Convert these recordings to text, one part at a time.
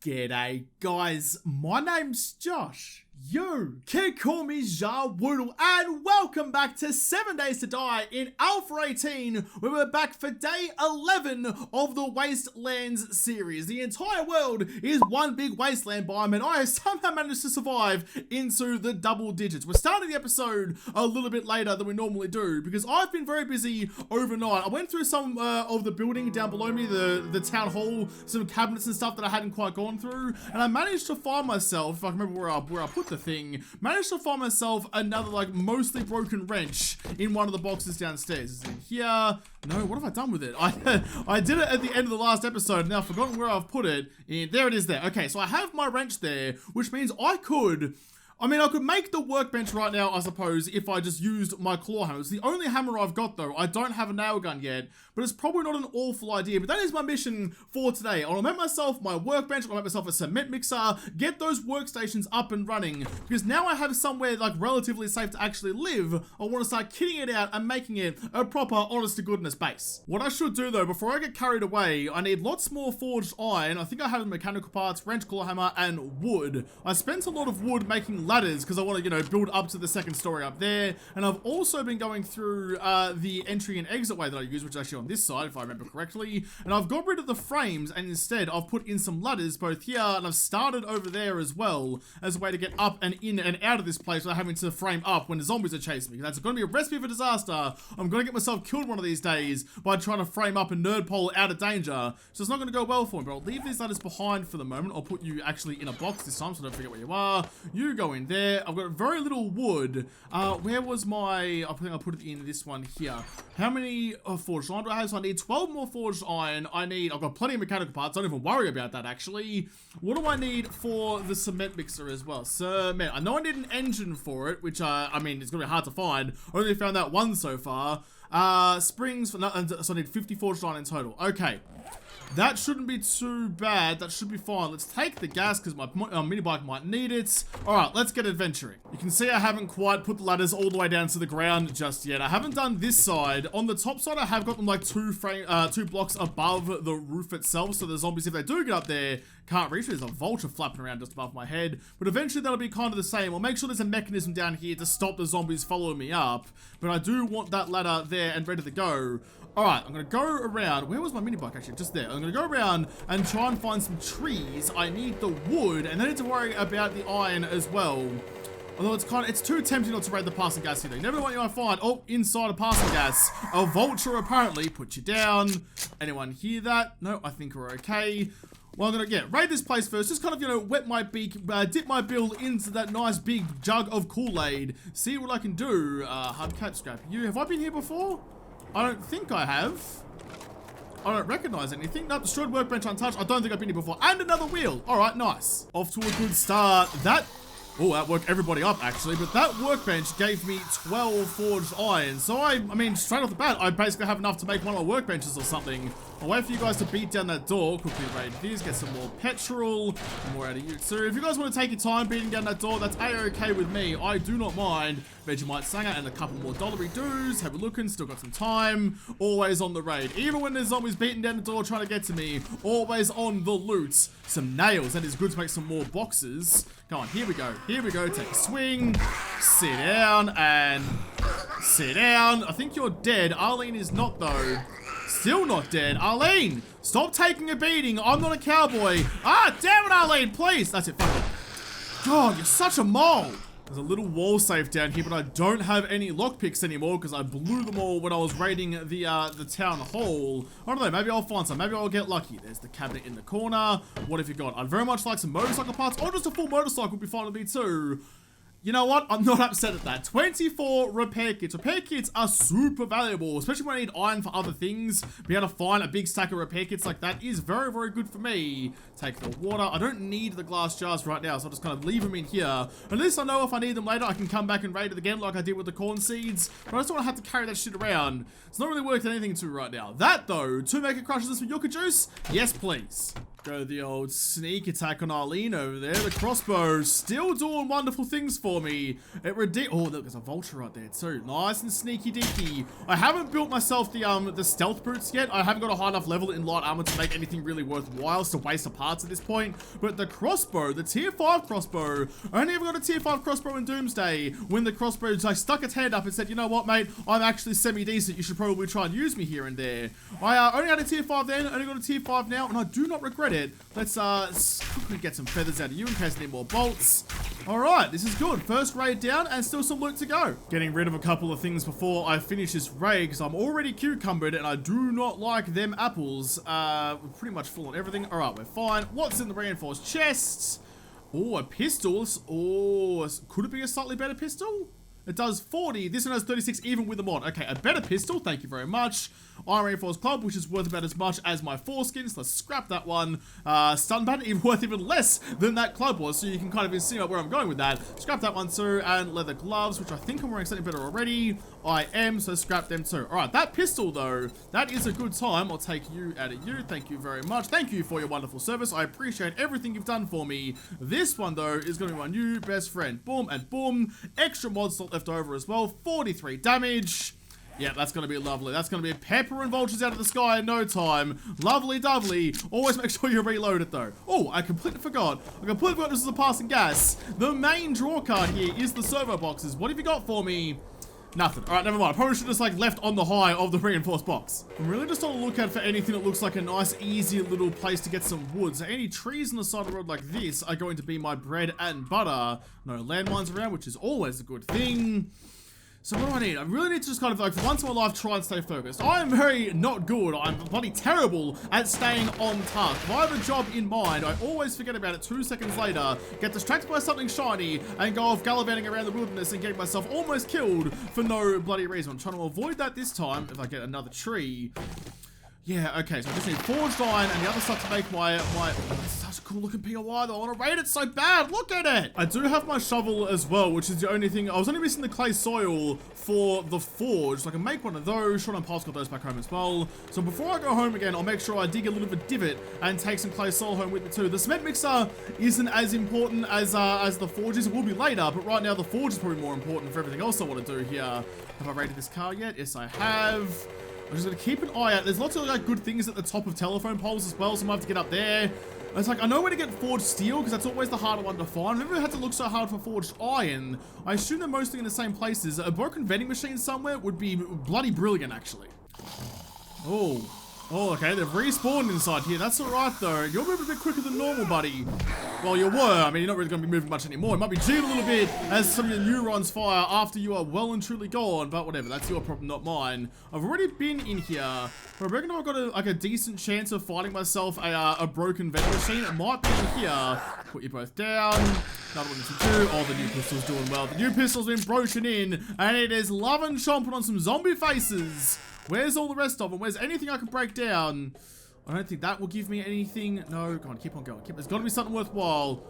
G'day guys, my name's Josh. You can call me Woodle, and welcome back to 7 Days to Die in Alpha 18, where we're back for day 11 of the WastelandZ series. The entire world is one big wasteland biome, and I have somehow managed to survive into the double digits. We're starting the episode a little bit later than we normally do, because I've been very busy overnight. I went through some of the building down below me, the town hall, some cabinets and stuff that I hadn't quite gone through, and I managed to find myself, if I can remember where I put the thing, managed to find myself another like mostly broken wrench in one of the boxes downstairs. Is it in here? No, what have I done with it? I did it at the end of the last episode, and now I've forgotten where I've put it. There it is there. Okay, so I have my wrench there, which means I could make the workbench right now, I suppose, if I just used my claw hammer. It's the only hammer I've got, though. I don't have a nail gun yet, but it's probably not an awful idea. But that is my mission for today. I'll make myself my workbench, I'll make myself a cement mixer, get those workstations up and running, because now I have somewhere, like, relatively safe to actually live. I want to start kitting it out and making it a proper, honest-to-goodness base. What I should do, though, before I get carried away, I need lots more forged iron. I think I have mechanical parts, wrench, claw hammer, and wood. I spent a lot of wood making ladders because I want to, you know, build up to the second story up there. And I've also been going through the entry and exit way that I use, which is actually on this side, if I remember correctly. And I've got rid of the frames, and instead I've put in some ladders both here, and I've started over there as well as a way to get up and in and out of this place without having to frame up when the zombies are chasing me. That's going to be a recipe for disaster. I'm going to get myself killed one of these days by trying to frame up a nerd pole out of danger. So it's not going to go well for me, but I'll leave these ladders behind for the moment. I'll put you actually in a box this time, so don't forget where you are. You go in there. I've got very little wood. Where was my... I think I'll put it in this one here. How many forged iron do I have? So I need 12 more forged iron. I've got plenty of mechanical parts. Don't even worry about that, actually. What do I need for the cement mixer as well? Cement. I know I need an engine for it, which, I mean, it's going to be hard to find. I only found that one so far. Springs, so I need 50 forged iron in total. Okay. That shouldn't be too bad. That should be fine. Let's take the gas because my mini bike might need it. Alright, let's get adventuring. You can see I haven't quite put the ladders all the way down to the ground just yet. I haven't done this side. On the top side, I have got them like two blocks above the roof itself. So the zombies, if they do get up there, can't reach it. There's a vulture flapping around just above my head. But eventually that'll be kind of the same. I'll make sure there's a mechanism down here to stop the zombies following me up. But I do want that ladder there and ready to go. Alright, I'm going to go around. Where was my mini bike actually? Just there. I'm going to go around and try and find some trees. I need the wood, and then I need to worry about the iron as well. Although it's too tempting not to raid the passing gas here. You never know what you might find. Oh, inside a passing gas. A vulture apparently put you down. Anyone hear that? No, I think we're okay. Well, I'm going to, raid this place first. Just kind of, you know, wet my beak, dip my bill into that nice big jug of Kool-Aid. See what I can do. Hubcap, scrap you. Have I been here before? I don't think I have. I don't recognize anything. Nope, destroyed workbench untouched. I don't think I've been here before. And another wheel. All right, nice. Off to a good start. That woke everybody up, actually. But that workbench gave me 12 forged iron. So, I mean, straight off the bat, I basically have enough to make one of my workbenches or something. I'll wait for you guys to beat down that door. Quickly raid these, get some more petrol, more out of you. So if you guys want to take your time beating down that door, that's a-okay with me. I do not mind. Vegemite Sanger and a couple more dollary dues. Have a look and still got some time. Always on the raid. Even when there's zombies beating down the door trying to get to me, always on the loot. Some nails. That is good to make some more boxes. Come on, here we go. Here we go. Take a swing. Sit down and sit down. I think you're dead. Arlene is not, though. Still not dead. Arlene, stop taking a beating. I'm not a cowboy. Ah, damn it, Arlene, please. That's it, fuck it. God, you're such a mole. There's a little wall safe down here, but I don't have any lockpicks anymore because I blew them all when I was raiding the town hall. I don't know, maybe I'll find some. Maybe I'll get lucky. There's the cabinet in the corner. What have you got? I'd very much like some motorcycle parts, or just a full motorcycle would be fine with me too. You know what? I'm not upset at that. 24 repair kits. Repair kits are super valuable, especially when I need iron for other things. Being able to find a big stack of repair kits like that is very, very good for me. Take the water. I don't need the glass jars right now, so I'll just kind of leave them in here. At least I know if I need them later, I can come back and raid it again like I did with the corn seeds. But I just don't want to have to carry that shit around. It's not really worth anything to right now. That, though, 2 Mega Crushes for Yucca Juice? Yes, please. Go the old sneak attack on Arlene over there. The crossbow still doing wonderful things for me. Oh, look, there's a vulture right there too. Nice and sneaky deaky. I haven't built myself the stealth boots yet. I haven't got a high enough level in light armor to make anything really worthwhile. It's a waste of parts at this point. But the crossbow, the tier 5 crossbow, I only ever got a tier 5 crossbow in Doomsday when the crossbow like stuck its hand up and said, you know what, mate, I'm actually semi-decent. You should probably try and use me here and there. I only had a tier 5 then, only got a tier 5 now, and I do not regret it. Let's quickly get some feathers out of you in case I need more bolts. Alright, this is good. First raid down and still some loot to go. Getting rid of a couple of things before I finish this raid because I'm already cucumbered and I do not like them apples. We're pretty much full on everything. Alright, we're fine. What's in the reinforced chests? Oh, a pistol. Oh, could it be a slightly better pistol? It does 40. This one has 36 even with the mod. Okay, a better pistol. Thank you very much. Iron Reinforced Club, which is worth about as much as my foreskins. Let's scrap that one. Stun Baton, even worth even less than that club was. So you can kind of insinuate where I'm going with that. Scrap that one too. And leather gloves, which I think I'm wearing something better already. I am, so scrap them too. Alright, that pistol though, that is a good time. I'll take you out of you. Thank you very much. Thank you for your wonderful service. I appreciate everything you've done for me. This one though is going to be my new best friend. Boom and boom. Extra mod slot left over as well. 43 damage. Yeah, that's going to be lovely. That's going to be pepper and vultures out of the sky in no time. Lovely dovely. Always make sure you reload it though. Oh, I completely forgot. I completely forgot this is a passing gas. The main draw card here is the servo boxes. What have you got for me? Nothing. Alright, never mind. I probably should have just like left on the high of the reinforced box. I'm really just on the lookout for anything that looks like a nice, easy little place to get some wood. So any trees on the side of the road like this are going to be my bread and butter. No landmines around, which is always a good thing. So what do I need? I really need to just kind of like, for once in my life, try and stay focused. I am very not good. I'm bloody terrible at staying on task. If I have a job in mind, I always forget about it 2 seconds later, get distracted by something shiny, and go off gallivanting around the wilderness and getting myself almost killed for no bloody reason. I'm trying to avoid that this time if I get another tree. Yeah, okay, so I just need forged iron and the other stuff to make my oh, that's such a cool looking POI though. I want to rate it so bad. Look at it. I do have my shovel as well, which is the only thing. I was only missing the clay soil for the forge, so I can make one of those. Sean and Paul's got those back home as well. So before I go home again, I'll make sure I dig a little bit of divot and take some clay soil home with me too. The cement mixer isn't as important as the forge is. It will be later, but right now the forge is probably more important for everything else I want to do here. Have I rated this car yet? Yes, I have. I'm just going to keep an eye out. There's lots of like good things at the top of telephone poles as well, so I might have to get up there. It's like, I know where to get forged steel, because that's always the harder one to find. I've never had to look so hard for forged iron. I assume they're mostly in the same places. A broken vending machine somewhere would be bloody brilliant, actually. Oh, okay, they've respawned inside here. That's alright, though. You're moving a bit quicker than normal, buddy. Well, you were. I mean, you're not really going to be moving much anymore. It might be jigged a little bit as some of your neurons fire after you are well and truly gone, but whatever. That's your problem, not mine. I've already been in here. I reckon I've got a decent chance of finding myself a broken vending machine. It might be in here. Put you both down. Another one to do. Oh, the new pistol's doing well. The new pistol's been broken in, and it is loving chomping on some zombie faces. Where's all the rest of them? Where's anything I can break down? I don't think that will give me anything. No, come on, keep on going. There's got to be something worthwhile.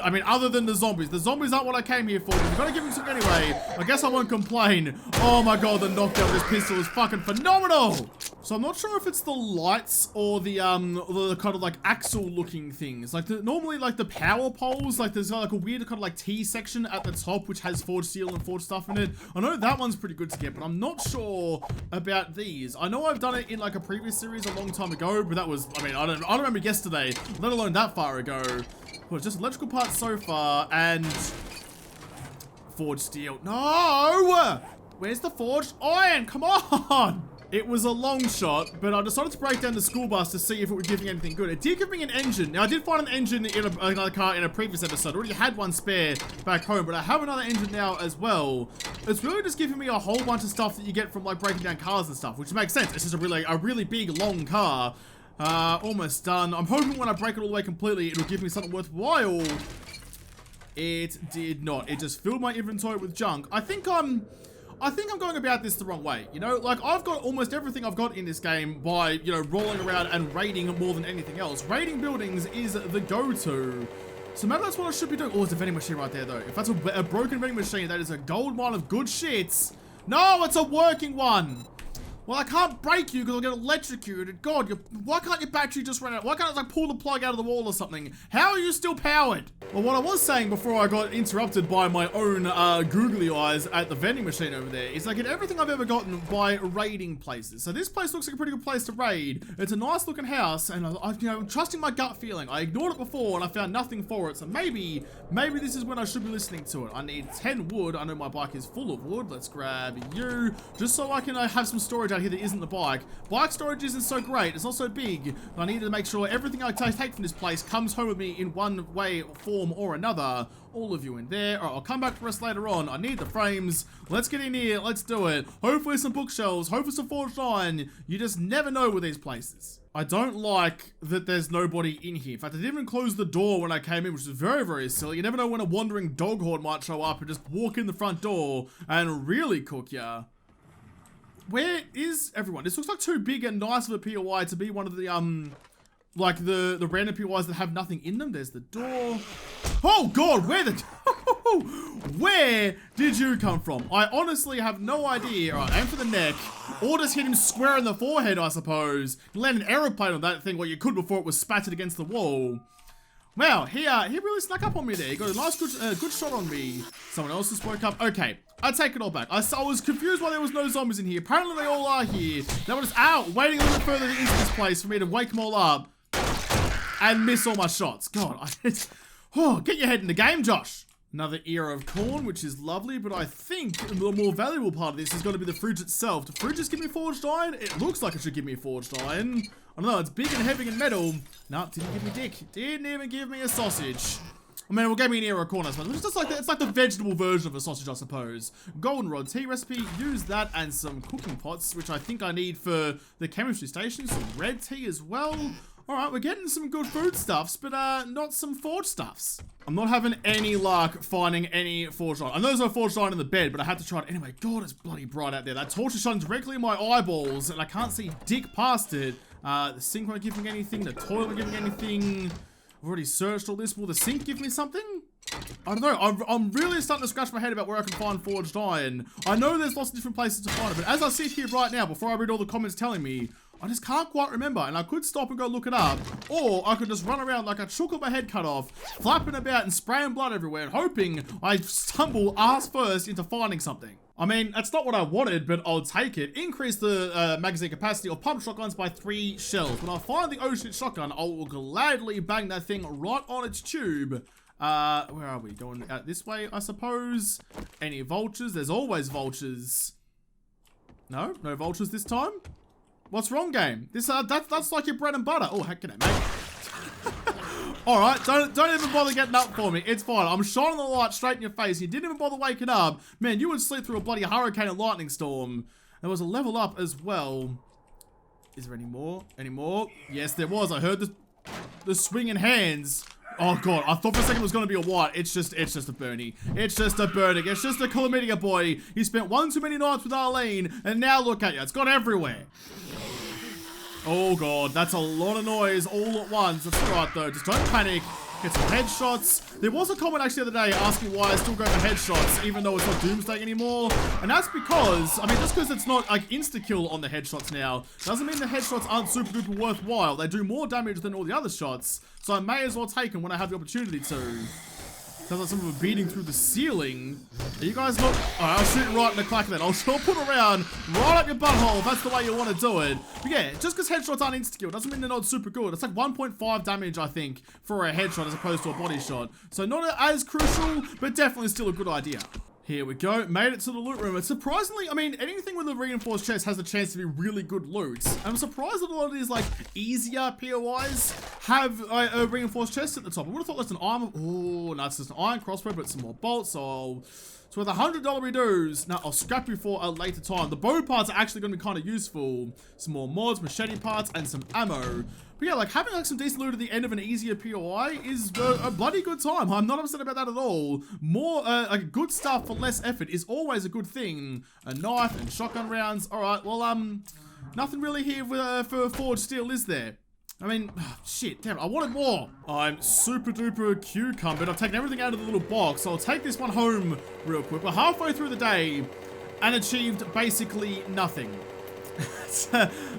I mean, other than the zombies. The zombies aren't what I came here for. But you've got to give me something anyway. I guess I won't complain. Oh my god, the knockdown of this pistol is fucking phenomenal. So I'm not sure if it's the lights or the kind of like axle looking things. Like normally like the power poles, like there's like a weird kind of like T section at the top which has forged steel and forged stuff in it. I know that one's pretty good to get, but I'm not sure about these. I know I've done it in like a previous series a long time ago, but that was, I mean, I don't remember yesterday, let alone that far ago. Well, it's just electrical parts so far, and forged steel. No! Where's the forged iron? Come on! It was a long shot, but I decided to break down the school bus to see if it would give me anything good. It did give me an engine. Now, I did find an engine in another car in a previous episode. I already had one spare back home, but I have another engine now as well. It's really just giving me a whole bunch of stuff that you get from, like, breaking down cars and stuff, which makes sense. It's just a really big, long car. Almost done. I'm hoping when I break it all the way completely, it'll give me something worthwhile. It did not. It just filled my inventory with junk. I think I'm going about this the wrong way. You know, like I've got almost everything I've got in this game by, you know, rolling around and raiding more than anything else. Raiding buildings is the go-to. So maybe that's what I should be doing. Oh, it's a vending machine right there, though. If that's a broken vending machine, that is a gold mine of good shits. No, it's a working one. Well, I can't break you because I'll get electrocuted. God, why can't your battery just run out? Why can't I like pull the plug out of the wall or something? How are you still powered? Well, what I was saying before I got interrupted by my own googly eyes at the vending machine over there is I get everything I've ever gotten by raiding places. So this place looks like a pretty good place to raid. It's a nice looking house, and I'm trusting my gut feeling. I ignored it before and I found nothing for it. So maybe this is when I should be listening to it. I need 10 wood. I know my bike is full of wood. Let's grab you just so I can have some storage out here that isn't the bike. Bike storage isn't so great. It's not so big. I need to make sure everything I take from this place comes home with me in one way, form, or another. All of you in there. Alright, I'll come back to rest later on. I need the frames. Let's get in here. Let's do it. Hopefully some bookshelves. Hopefully some forged iron. You just never know with these places. I don't like that there's nobody in here. In fact, I didn't even close the door when I came in, which is very, very silly. You never know when a wandering dog horde might show up and just walk in the front door and really cook ya. Where is everyone? This looks like too big and nice of a POI to be one of the, like the random POIs that have nothing in them. There's the door. Oh God, where did you come from? I honestly have no idea. All right, aim for the neck. Or just hit him square in the forehead, I suppose. You land an aeroplane on that thing, what you could before it was spattered against the wall. Wow, he really snuck up on me there. He got a nice, good shot on me. Someone else just woke up. Okay, I take it all back. I was confused why there was no zombies in here. Apparently they all are here. They were just out, waiting a little bit further into this place for me to wake them all up and miss all my shots. God, get your head in the game, Josh. Another ear of corn, which is lovely, but I think the more valuable part of this is going to be the fridge itself. The fridge just give me forged iron? It looks like it should give me forged iron. I don't know, it's big and heavy and metal. No, didn't give me dick. Didn't even give me a sausage. I mean, it gave me an ear of corn, I suppose. It's just like it's like the vegetable version of a sausage, I suppose. Goldenrod tea recipe, use that, and some cooking pots, which I think I need for the chemistry station. Some red tea as well. Alright, we're getting some good food stuffs, but not some forged stuffs. I'm not having any luck finding any forged iron. I know there's no forged iron in the bed, but I had to try it anyway. God, it's bloody bright out there. That torch is shining directly in my eyeballs, and I can't see dick past it. The sink won't give me anything. The toilet won't give me anything. I've already searched all this. Will the sink give me something? I don't know. I'm really starting to scratch my head about where I can find forged iron. I know there's lots of different places to find it, but as I sit here right now, before I read all the comments telling me, I just can't quite remember, and I could stop and go look it up, or I could just run around like a chook with my head cut off, flapping about and spraying blood everywhere, and hoping I stumble ass first into finding something. I mean, that's not what I wanted, but I'll take it. Increase the magazine capacity of pump shotguns by 3 shells. When I find the oh shit shotgun, I will gladly bang that thing right on its tube. Where are we? Going out this way, I suppose. Any vultures? There's always vultures. No vultures this time. What's wrong, game? This that's like your bread and butter. Oh, heck, g'day, mate. All right, don't even bother getting up for me. It's fine. I'm shining the light straight in your face. You didn't even bother waking up. Man, you would sleep through a bloody hurricane and lightning storm. There was a level up as well. Is there any more? Any more? Yes, there was. I heard the swinging hands. Oh God, I thought for a second it was gonna be a white. It's just a Bernie. It's just a burning. It's just a chlamydia boy. You spent one too many nights with Arlene, and now look at you. It's gone everywhere. Oh God, that's a lot of noise all at once. That's alright though, just don't panic. Get some headshots. There was a comment actually the other day asking why I still go for headshots even though it's not Doomsday anymore. And that's because, I mean, just because it's not like insta-kill on the headshots now, doesn't mean the headshots aren't super duper worthwhile. They do more damage than all the other shots, so I may as well take them when I have the opportunity to. Sounds like someone beating through the ceiling. Are you guys not? Alright, I'll shoot right in the clack of that. I'll put around right up your butthole if that's the way you want to do it. But yeah, just because headshots aren't insta-kill doesn't mean they're not super good. It's like 1.5 damage, I think, for a headshot as opposed to a body shot. So not as crucial, but definitely still a good idea. Here we go, made it to the loot room. It's surprisingly, I mean, anything with a reinforced chest has a chance to be really good loot. I'm surprised that a lot of these, like, easier POIs have a reinforced chest at the top. I would have thought that's an iron, oh, no, it's just an iron crossbow, but some more bolts, so it's worth $100 redos. Now, I'll scrap you for a later time. The bow parts are actually going to be kind of useful. Some more mods, machete parts, and some ammo. But yeah, like having like some decent loot at the end of an easier POI is a bloody good time. I'm not upset about that at all. More like good stuff for less effort is always a good thing. A knife and shotgun rounds. All right, well nothing really here for forged steel, is there? I mean, shit, damn it, I wanted more. I'm super duper cucumbered. I've taken everything out of the little box, so I'll take this one home real quick. We're halfway through the day and achieved basically nothing.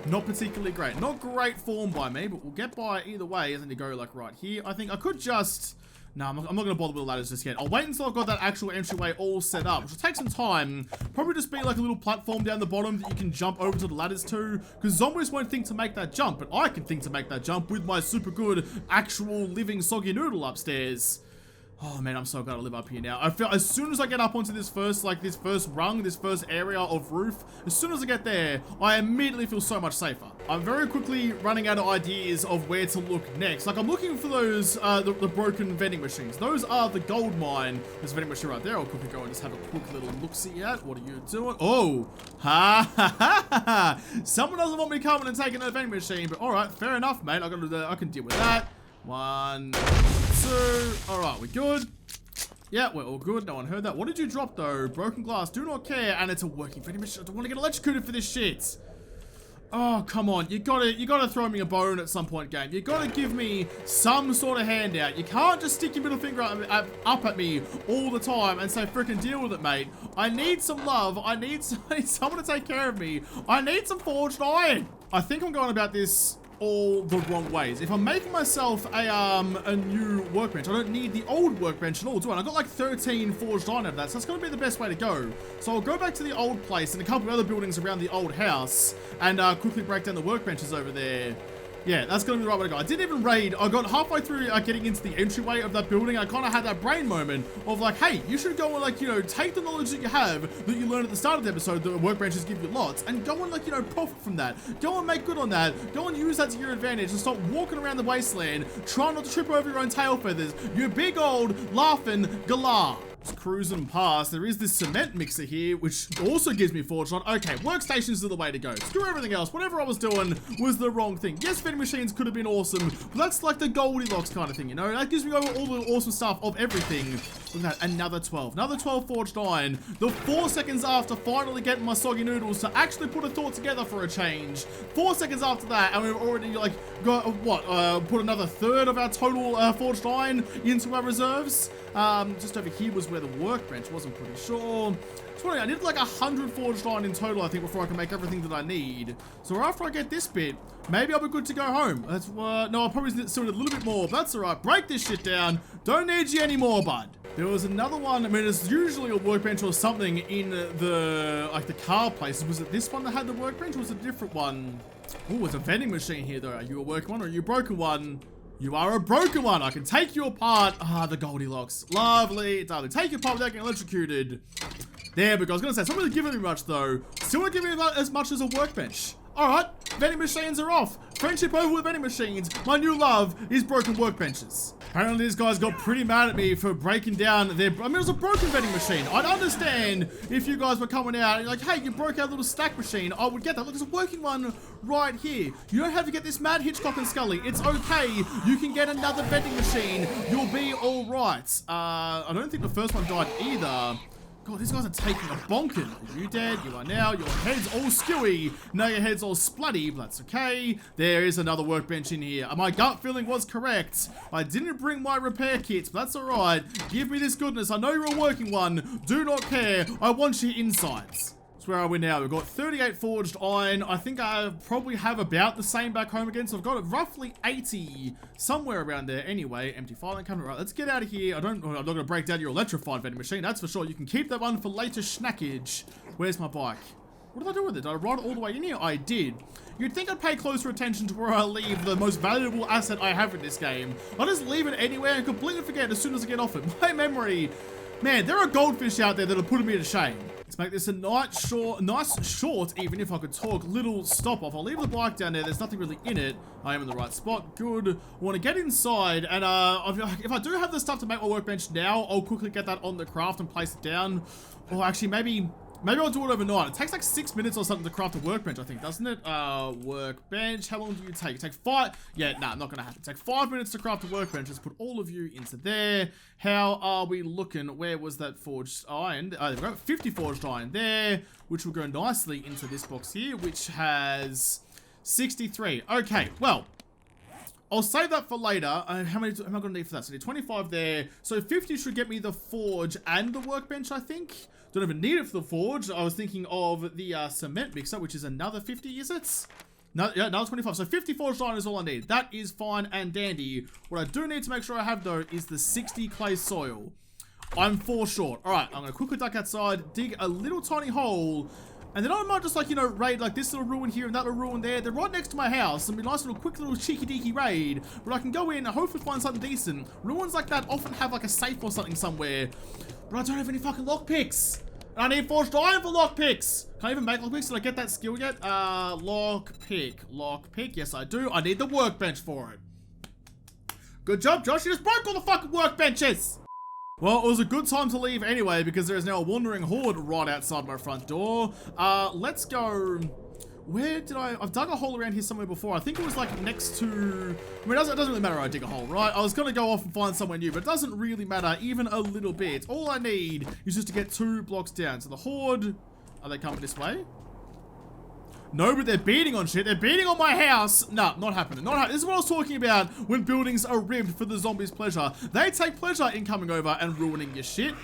Not particularly great. Not great form by me, but we'll get by either way. As I need to go like right here. I think I could just... No, I'm not going to bother with the ladders just yet. I'll wait until I've got that actual entryway all set up, which will take some time. Probably just be like a little platform down the bottom that you can jump over to the ladders to, because zombies won't think to make that jump, but I can think to make that jump with my super good actual living soggy noodle upstairs. Oh man, I'm so glad I live up here now. I feel as soon as I get up onto this first rung, this first area of roof, as soon as I get there, I immediately feel so much safer. I'm very quickly running out of ideas of where to look next. Like I'm looking for those, the broken vending machines. Those are the gold mine. There's a vending machine right there. I'll quickly go and just have a quick little look-see at. What are you doing? Oh, ha ha ha ha. Someone doesn't want me coming and taking that vending machine, but all right, fair enough, mate. I can deal with that. 1, 2. Alright, we good? Yeah, we're all good. No one heard that. What did you drop though? Broken glass. Do not care. And it's a working vending machine. I don't want to get electrocuted for this shit. Oh, come on. You gotta throw me a bone at some point, game. You gotta give me some sort of handout. You can't just stick your middle finger up at me all the time and say, freaking deal with it, mate. I need some love. I need someone to take care of me. I need some forged iron. I think I'm going about this all the wrong ways. If I'm making myself a new workbench, I don't need the old workbench at all, do I? I got like 13 forged iron out of that, so that's going to be the best way to go. So I'll go back to the old place and a couple of other buildings around the old house and quickly break down the workbenches over there. Yeah, that's going to be the right way to go. I didn't even raid. I got halfway through getting into the entryway of that building. I kind of had that brain moment of like, hey, you should go and like, you know, take the knowledge that you have that you learned at the start of the episode that workbenches give you lots and go and like, you know, profit from that. Go and make good on that. Go and use that to your advantage and stop walking around the wasteland trying not to trip over your own tail feathers. You big old laughing galah. Cruising past, there is this cement mixer here, which also gives me forged iron. Okay, workstations are the way to go. Screw everything else. Whatever I was doing was the wrong thing. Yes, vending machines could have been awesome, but that's like the Goldilocks kind of thing, you know? That gives me over all the awesome stuff of everything. Look at that, another 12. Another 12 forged iron. The 4 seconds after finally getting my soggy noodles to actually put a thought together for a change. 4 seconds after that, and we've already like got, put another third of our total forged iron into our reserves. Just over here was where the workbench was, I'm pretty sure. I did like 100 forged iron in total, I think, before I can make everything that I need. So after I get this bit, maybe I'll be good to go home. That's no, I'll probably still need a little bit more, but that's alright. Break this shit down. Don't need you anymore, bud. There was another one. I mean, it's usually a workbench or something in the, like the car places. Was it this one that had the workbench, or was it a different one? Oh, it's a vending machine here, though. Are you a working one or are you a broken one? You are a broken one. I can take you apart. Ah, the Goldilocks. Lovely. Darling. Take you apart without getting electrocuted. There we go. I was going to say, it's not really giving me much, though. Still not giving me as much as a workbench. Alright, vending machines are off. Friendship over with vending machines. My new love is broken workbenches. Apparently these guys got pretty mad at me for breaking down their... I mean, it was a broken vending machine. I'd understand if you guys were coming out and like, hey, you broke our little stack machine. I would get that. Look, there's a working one right here. You don't have to get this mad Hitchcock and Scully. It's okay. You can get another vending machine. You'll be all right. I don't think the first one died either. God, these guys are taking a bonking. Are you dead? You are now. Your head's all skewy. Now your head's all splutty, but that's okay. There is another workbench in here. My gut feeling was correct. I didn't bring my repair kits, but that's alright. Give me this goodness. I know you're a working one. Do not care. I want your insides. So where are we now? We've got 38 forged iron. I think I probably have about the same back home again. So I've got roughly 80 somewhere around there. Anyway, empty filing cabinet. Right, let's get out of here. I'm not going to break down your electrified vending machine. That's for sure. You can keep that one for later snackage. Where's my bike? What did I do with it? Did I ride it all the way in here? I did. You'd think I'd pay closer attention to where I leave the most valuable asset I have in this game. I just leave it anywhere and completely forget as soon as I get off it. My memory... Man, there are goldfish out there that are putting me to shame. Let's make this a nice short, even if I could talk, little stop off. I'll leave the bike down there. There's nothing really in it. I am in the right spot. Good. I want to get inside, and if I do have the stuff to make my workbench now, I'll quickly get that on the craft and place it down. Or actually, maybe I'll do it overnight. It takes like 6 minutes or something to craft a workbench, I think, doesn't it? Workbench. How long do you take? It takes 5. Yeah, nah, not gonna happen. It takes 5 minutes to craft a workbench. Let's put all of you into there. How are we looking? Where was that forged iron? There we go. 50 forged iron there, which will go nicely into this box here, which has 63. Okay, well, I'll save that for later. How many am I going to need for that? So I need 25 there. So 50 should get me the forge and the workbench, I think. Don't even need it for the forge. I was thinking of the cement mixer, which is another 50, is it? No, yeah, another 25. So 50 forged iron is all I need. That is fine and dandy. What I do need to make sure I have, though, is the 60 clay soil. I'm 4 short. All right, I'm going to quickly duck outside, dig a little tiny hole, and then I might just, like, you know, raid, like, this little ruin here and that little ruin there. They're right next to my house. It'll be a nice little, quick little cheeky-deeky raid where I can go in and hopefully find something decent. Ruins like that often have, like, a safe or something somewhere, but I don't have any fucking lockpicks. I need forged iron for lockpicks. Can I even make lockpicks? Did I get that skill yet? Lockpick. Lockpick. Yes, I do. I need the workbench for it. Good job, Josh. You just broke all the fucking workbenches. Well, it was a good time to leave anyway, because there is now a wandering horde right outside my front door. Let's go... Where did I've dug a hole around here somewhere before. I think it was like next to... I mean, it doesn't really matter where I dig a hole, right? I was going to go off and find somewhere new, but it doesn't really matter even a little bit. All I need is just to get 2 blocks down. So the horde... Are they coming this way? No, but they're beating on shit. They're beating on my house. No, not happening. This is what I was talking about when buildings are ribbed for the zombies' pleasure. They take pleasure in coming over and ruining your shit.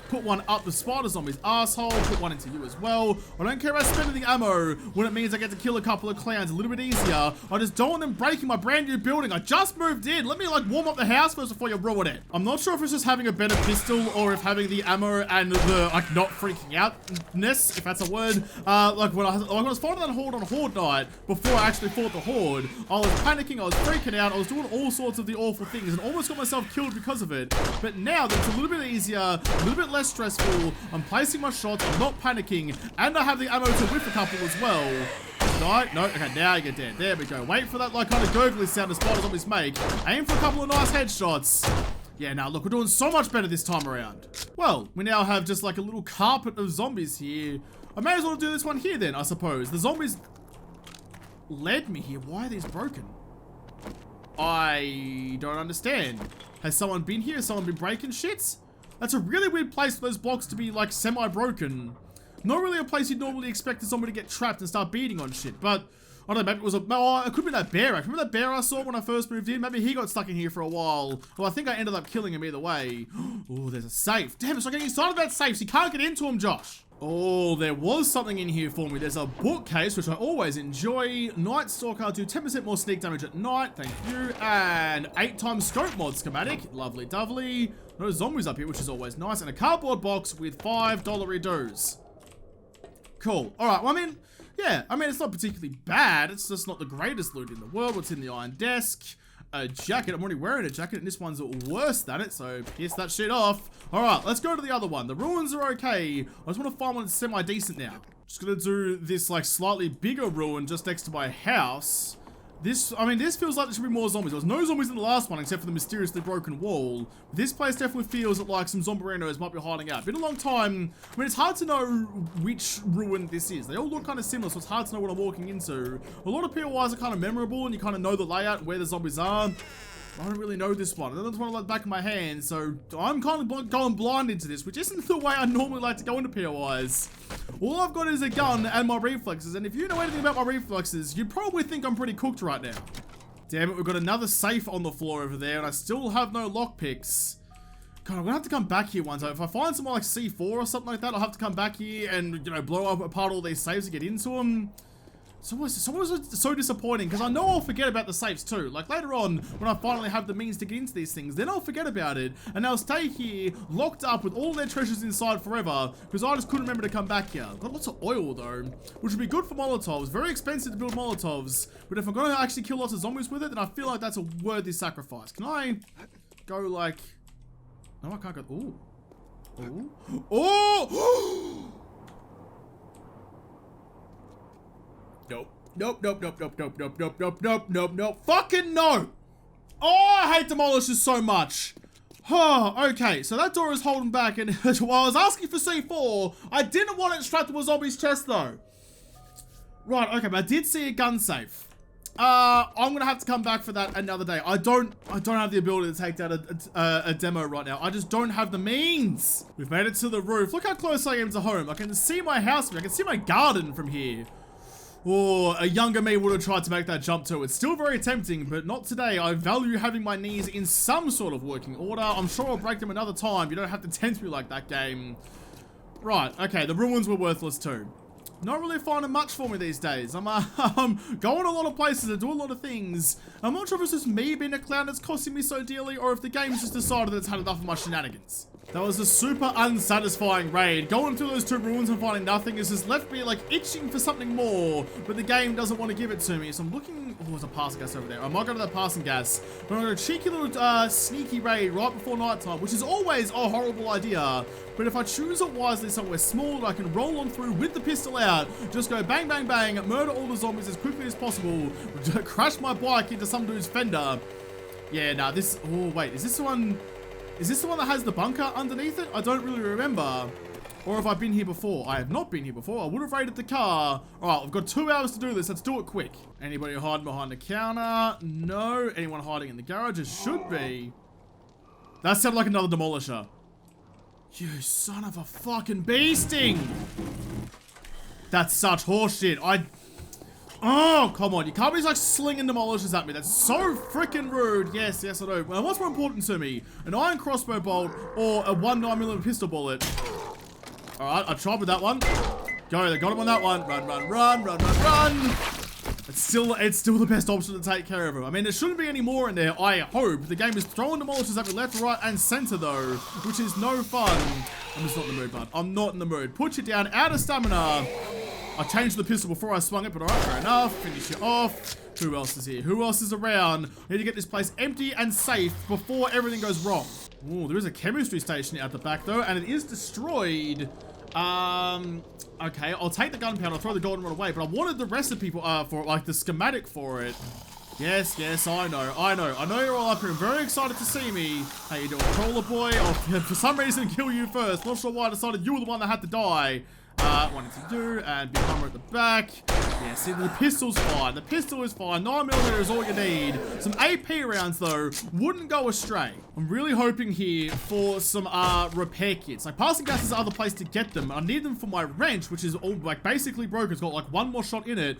Put one up the spider zombie's asshole. Put one into you as well. I don't care about spending the ammo when it means I get to kill a couple of clans a little bit easier. I just don't want them breaking my brand new building. I just moved in. Let me like warm up the house first before you ruin it. I'm not sure if it's just having a better pistol or if having the ammo and the like not freaking outness, if that's a word. Like when I was fighting that horde on horde night before I actually fought the horde, I was panicking. I was freaking out. I was doing all sorts of the awful things and almost got myself killed because of it. But now that it's a little bit easier, a little bit less stressful. I'm placing my shots, I'm not panicking, and I have the ammo to whiff a couple as well. Die? No? Okay, now you get dead. There we go. Wait for that like kind of gurgly sound the spider zombies make. Aim for a couple of nice headshots. Yeah, now look, we're doing so much better this time around. Well, we now have just like a little carpet of zombies here. I may as well do this one here then, I suppose. The zombies led me here. Why are these broken? I don't understand. Has someone been here? Has someone been breaking shit? That's a really weird place for those blocks to be, like, semi-broken. Not really a place you'd normally expect somebody to get trapped and start beating on shit, but... I don't know, maybe it was a... Oh, it could be that bear. Remember that bear I saw when I first moved in? Maybe he got stuck in here for a while. Well, I think I ended up killing him either way. Oh, there's a safe. Damn, it's not getting inside of that safe, so you can't get into him, Josh. Oh, there was something in here for me. There's a bookcase, which I always enjoy. Night Stalker, do 10% more sneak damage at night. Thank you. And 8 times scope mod schematic. Lovely dovely. No zombies up here, which is always nice. And a cardboard box with $5 dues. Cool. All right. Well, I mean, yeah. I mean, it's not particularly bad. It's just not the greatest loot in the world. What's in the iron desk? A jacket. I'm already wearing a jacket, and this one's worse than it, so piss that shit off. All right, let's go to the other one. The ruins are okay. I just want to find one that's semi-decent now. Just gonna do this, like, slightly bigger ruin just next to my house. I mean, this feels like there should be more zombies. There was no zombies in the last one except for the mysteriously broken wall. This place definitely feels like some zombie-ranos might be hiding out. Been a long time. I mean, it's hard to know which ruin this is. They all look kind of similar, so it's hard to know what I'm walking into. A lot of POIs are kind of memorable, and you kind of know the layout and where the zombies are. I don't really know this one. I don't want to let the back of my hand, so I'm kind of going blind into this, which isn't the way I normally like to go into POIs. All I've got is a gun and my reflexes, and if you know anything about my reflexes, you'd probably think I'm pretty cooked right now. Damn it, we've got another safe on the floor over there, and I still have no lockpicks. God, I'm gonna have to come back here one time. If I find some like C4 or something like that, I'll have to come back here and, you know, blow up apart all these safes to get into them. It's always so disappointing, because I know I'll forget about the safes too. Like later on, when I finally have the means to get into these things, then I'll forget about it, and they'll stay here, locked up with all their treasures inside forever, because I just couldn't remember to come back here. Got lots of oil though, which would be good for Molotovs. Very expensive to build Molotovs, but if I'm going to actually kill lots of zombies with it, then I feel like that's a worthy sacrifice. Can I go like... No, I can't go... Ooh. Ooh. Oh! Nope. Fucking no. Oh, I hate demolishers so much. Oh, okay, so that door is holding back, and while I was asking for C4, I didn't want it strapped to a zombie's chest though. Right, okay, but I did see a gun safe. I'm gonna have to come back for that another day. I don't have the ability to take down a demo right now. I just don't have the means. We've made it to the roof. Look how close I am to home. I can see my house. I can see my garden from here. Oh, a younger me would have tried to make that jump too. It's still very tempting, but not today. I value having my knees in some sort of working order. I'm sure I'll break them another time. You don't have to tempt me like that, game. Right, okay, the ruins were worthless too. Not really finding much for me these days. I'm going a lot of places and doing a lot of things. I'm not sure if it's just me being a clown that's costing me so dearly, or if the game's just decided that it's had enough of my shenanigans. That was a super unsatisfying raid. Going through those 2 ruins and finding nothing has just left me like itching for something more, but the game doesn't want to give it to me. So I'm looking, oh, there's a passing gas over there. I might go to that passing gas, but I'm going to cheeky little sneaky raid right before nighttime, which is always a horrible idea. But if I choose it wisely somewhere small that I can roll on through with the pistol out, just go bang, bang, bang, murder all the zombies as quickly as possible, crash my bike into some dude's fender. Yeah, nah, this, oh wait, is this the one? Is this the one that has the bunker underneath it? I don't really remember. Or have I been here before? I have not been here before. I would have raided the car. All right, I've got 2 hours to do this. Let's do it quick. Anybody hiding behind the counter? No. Anyone hiding in the garage? It should be. That sounded like another demolisher. You son of a fucking beasting. That's such horseshit. Oh, come on. You can't be like slinging demolishers at me. That's so freaking rude. Yes, yes, I know. Well, what's more important to me? An iron crossbow bolt or a 9mm pistol bullet? Alright, I tried with that one. Go, they got him on that one. Run, run, run, run, run, run. It's still the best option to take care of him. I mean, there shouldn't be any more in there, I hope. The game is throwing demolishers at me left, right, and center, though, which is no fun. I'm just not in the mood, bud. I'm not in the mood. Put you down, out of stamina. I changed the pistol before I swung it, but alright, fair enough. Finish it off. Who else is here? Who else is around? I need to get this place empty and safe before everything goes wrong. Ooh, there is a chemistry station out the back, though, and it is destroyed. Okay, I'll take the gunpowder, I'll throw the golden rod away, but I wanted the recipe for it, like the schematic for it. Yes, yes, I know you're all up here. I'm very excited to see me. How you doing, crawler boy? I'll, for some reason, kill you first. Not sure why I decided you were the one that had to die. Wanted to do, and big hammer at the back. Yeah, see, the pistol's fine. The pistol is fine. 9mm is all you need. Some AP rounds, though, wouldn't go astray. I'm really hoping here for some repair kits. Like, passing gas is the other place to get them. I need them for my wrench, which is all like basically broken. It's got like 1 more shot in it.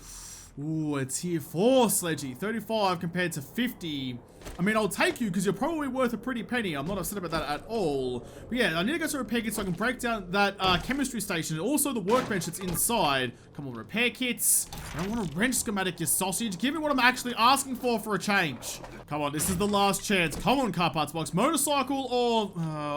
Ooh, a tier 4 sledgy. 35 compared to 50. I mean, I'll take you because you're probably worth a pretty penny. I'm not upset about that at all. But yeah, I need to go to repair kits so I can break down that chemistry station and also the workbench that's inside. Come on, repair kits. I don't want a wrench schematic, you sausage. Give me what I'm actually asking for a change. Come on, this is the last chance. Come on, car parts box. Motorcycle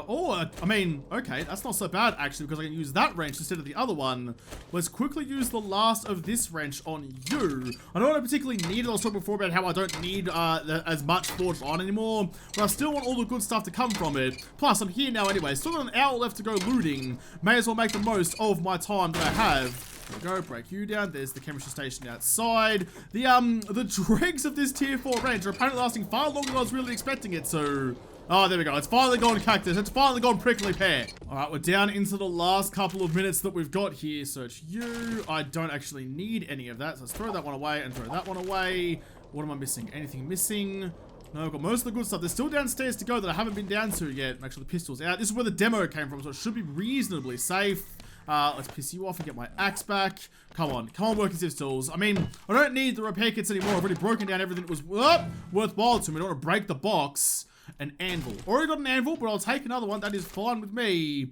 or I mean, okay, that's not so bad actually because I can use that wrench instead of the other one. Let's quickly use the last of this wrench on you. I don't particularly need it. I was talking before about how I don't need as much forged iron anymore, but I still want all the good stuff to come from it. Plus, I'm here now anyway. Still got an hour left to go looting. May as well make the most of my time that I have. There we go, break you down. There's the chemistry station outside. The dregs of this tier 4 wrench are apparently lasting far longer than I was really expecting it to. Oh, there we go. It's finally gone cactus. It's finally gone prickly pear. All right, we're down into the last couple of minutes that we've got here. Search you. I don't actually need any of that. So let's throw that one away and throw that one away. What am I missing? Anything missing? No, I've got most of the good stuff. There's still downstairs to go that I haven't been down to yet. Make sure the pistol's out. This is where the demo came from, so it should be reasonably safe. Let's piss you off and get my axe back. Come on, working pistols. I mean, I don't need the repair kits anymore. I've already broken down everything that was worthwhile to me. I don't want to break the box. An anvil. Already got an anvil, but I'll take another one. That is fine with me.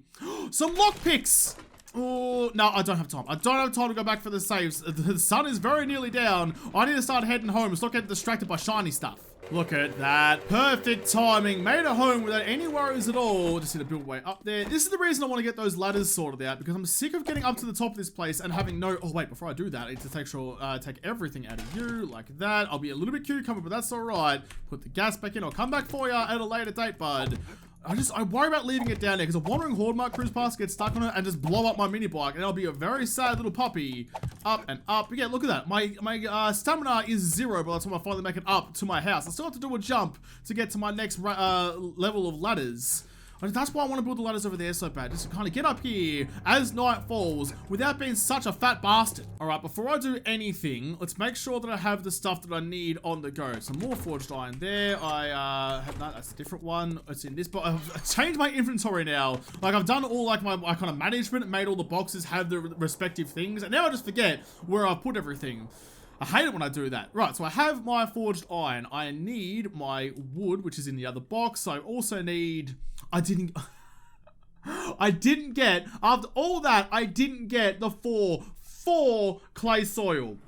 Some lockpicks. Oh, no, I don't have time. I don't have time to go back for the saves. The sun is very nearly down. I need to start heading home. Stop getting distracted by shiny stuff. Look at that. Perfect timing. Made it home without any worries at all. Just need to build way up there. This is the reason I want to get those ladders sorted out, because I'm sick of getting up to the top of this place and having no... Oh, wait, before I do that, I need to take everything out of you like that. I'll be a little bit cucumber, but that's all right. Put the gas back in. I'll come back for you at a later date, bud. I worry about leaving it down there because a wandering horde might cruise past, get stuck on it, and just blow up my mini bike, and I'll be a very sad little puppy. Up and up. But yeah, look at that. My stamina is 0 by the time I finally make it up to my house. I still have to do a jump to get to my next level of ladders. That's why I want to build the ladders over there so bad. Just to kind of get up here as night falls without being such a fat bastard. All right, before I do anything, let's make sure that I have the stuff that I need on the go. Some more forged iron there. I have that. That's a different one. It's in this box. I've changed my inventory now. Like, I've done all like my kind of management, made all the boxes have the respective things, and now I just forget where I've put everything. I hate it when I do that. Right, so I have my forged iron. I need my wood, which is in the other box. I also need... I didn't get, after all that, I didn't get the four clay soil.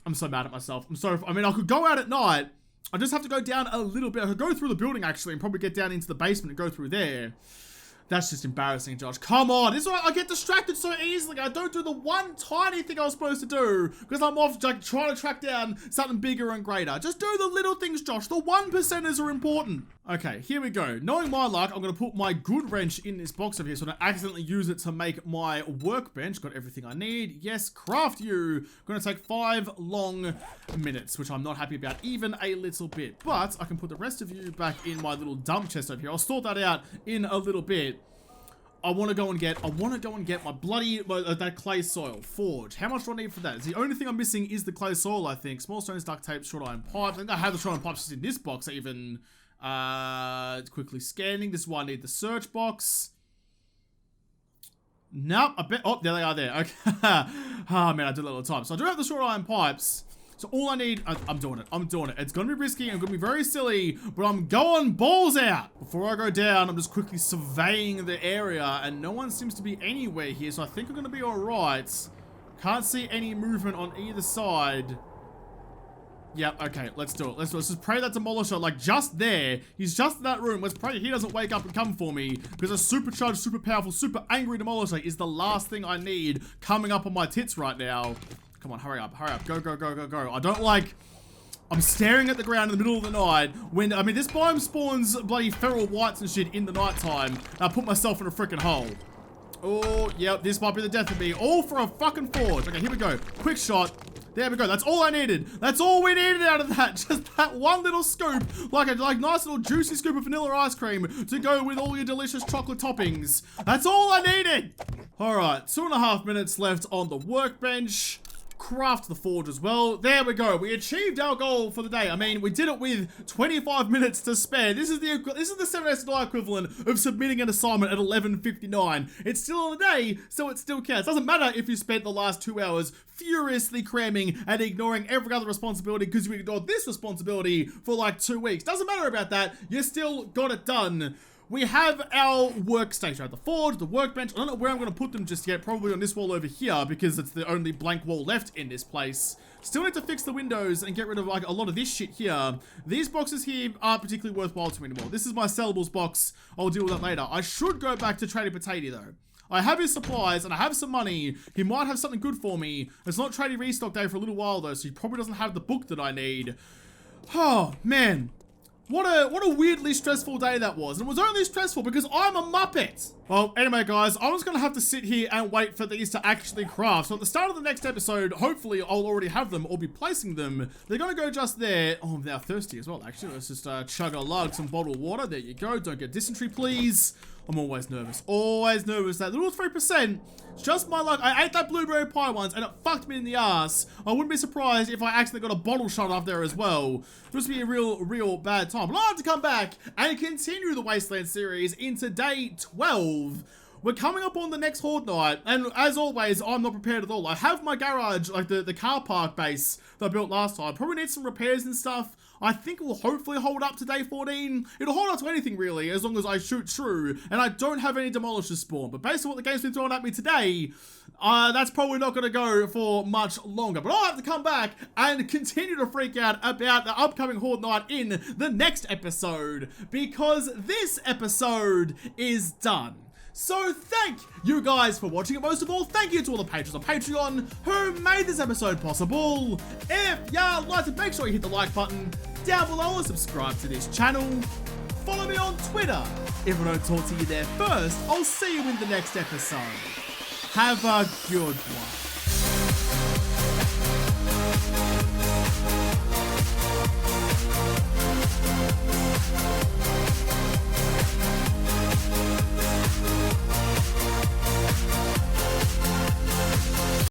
I'm so mad at myself. I'm sorry. I mean, I could go out at night. I just have to go down a little bit. I could go through the building, actually, and probably get down into the basement and go through there. That's just embarrassing, Josh. Come on. This is why I get distracted so easily. I don't do the one tiny thing I was supposed to do because I'm off like, trying to track down something bigger and greater. Just do the little things, Josh. The 1%ers are important. Okay, here we go. Knowing my luck, I'm going to put my good wrench in this box over here so I don't accidentally use it to make my workbench. Got everything I need. Yes, craft you. Going to take 5 long minutes, which I'm not happy about even a little bit. But I can put the rest of you back in my little dump chest over here. I'll sort that out in a little bit. I want to go and get my bloody, that clay soil. Forge. How much do I need for that? It's the only thing I'm missing is the clay soil, I think. Small stones, duct tape, short iron pipes. I think I have the short iron pipes just in this box even. Quickly scanning. This is why I need the search box. Nope. I bet, oh, there they are there. Okay. Oh, man, I do that all the time. So I do have the short iron pipes. So all I need, I'm doing it. I'm doing it. It's going to be risky and going to be very silly, but I'm going balls out. Before I go down, I'm just quickly surveying the area and no one seems to be anywhere here. So I think I'm going to be all right. Can't see any movement on either side. Yep, okay, let's do it. Let's just pray that Demolisher, like, just there. He's just in that room. Let's pray he doesn't wake up and come for me. Because a supercharged, super powerful, super angry Demolisher is the last thing I need coming up on my tits right now. Come on, hurry up, hurry up. Go, go, go, go, go. I don't like... I'm staring at the ground in the middle of the night when, I mean, this biome spawns bloody feral whites and shit in the nighttime. And I put myself in a freaking hole. Oh, yep, this might be the death of me. All for a fucking forge. Okay, here we go. Quick shot. There we go. That's all I needed. That's all we needed out of that. Just that one little scoop, like a nice little juicy scoop of vanilla ice cream to go with all your delicious chocolate toppings. That's all I needed. All right, 2.5 minutes left on the workbench. Craft the forge as well. There we go. We achieved our goal for the day. I mean, we did it with 25 minutes to spare. This is the 7 days to die equivalent of submitting an assignment at 11:59. It's still on the day, so it still counts. Doesn't matter if you spent the last 2 hours furiously cramming and ignoring every other responsibility because you ignored this responsibility for like 2 weeks. Doesn't matter about that. You still got it done. We have our workstation, right? The forge, the workbench. I don't know where I'm going to put them just yet. Probably on this wall over here because it's the only blank wall left in this place. Still need to fix the windows and get rid of like a lot of this shit here. These boxes here aren't particularly worthwhile to me anymore. This is my sellables box. I'll deal with that later. I should go back to Trader Potato though. I have his supplies and I have some money. He might have something good for me. It's not trading restock day for a little while though, so he probably doesn't have the book that I need. Oh, man. What a weirdly stressful day that was. And it was only stressful because I'm a Muppet. Well, anyway, guys, I'm just going to have to sit here and wait for these to actually craft. So at the start of the next episode, hopefully I'll already have them or be placing them. They're going to go just there. Oh, I'm now thirsty as well, actually. Let's just chug a lug, some bottled water. There you go. Don't get dysentery, please. I'm always nervous. Always nervous. That little 3%, it's just my luck. I ate that blueberry pie once and it fucked me in the ass. I wouldn't be surprised if I actually got a bottle shot up there as well. It would be a real bad time. But I'll have to come back and continue the Wasteland series into day 12. We're coming up on the next Horde night, and as always, I'm not prepared at all. I have my garage, like the car park base that I built last time. Probably need some repairs and stuff. I think it will hopefully hold up to day 14. It'll hold up to anything really, as long as I shoot true, and I don't have any demolishers spawn. But based on what the game's been throwing at me today, that's probably not going to go for much longer. But I'll have to come back and continue to freak out about the upcoming Horde night in the next episode, because this episode is done. So thank you guys for watching, and most of all, thank you to all the patrons on Patreon who made this episode possible. If you liked it, make sure you hit the like button down below and subscribe to this channel. Follow me on Twitter. If I don't talk to you there first, I'll see you in the next episode. Have a good one.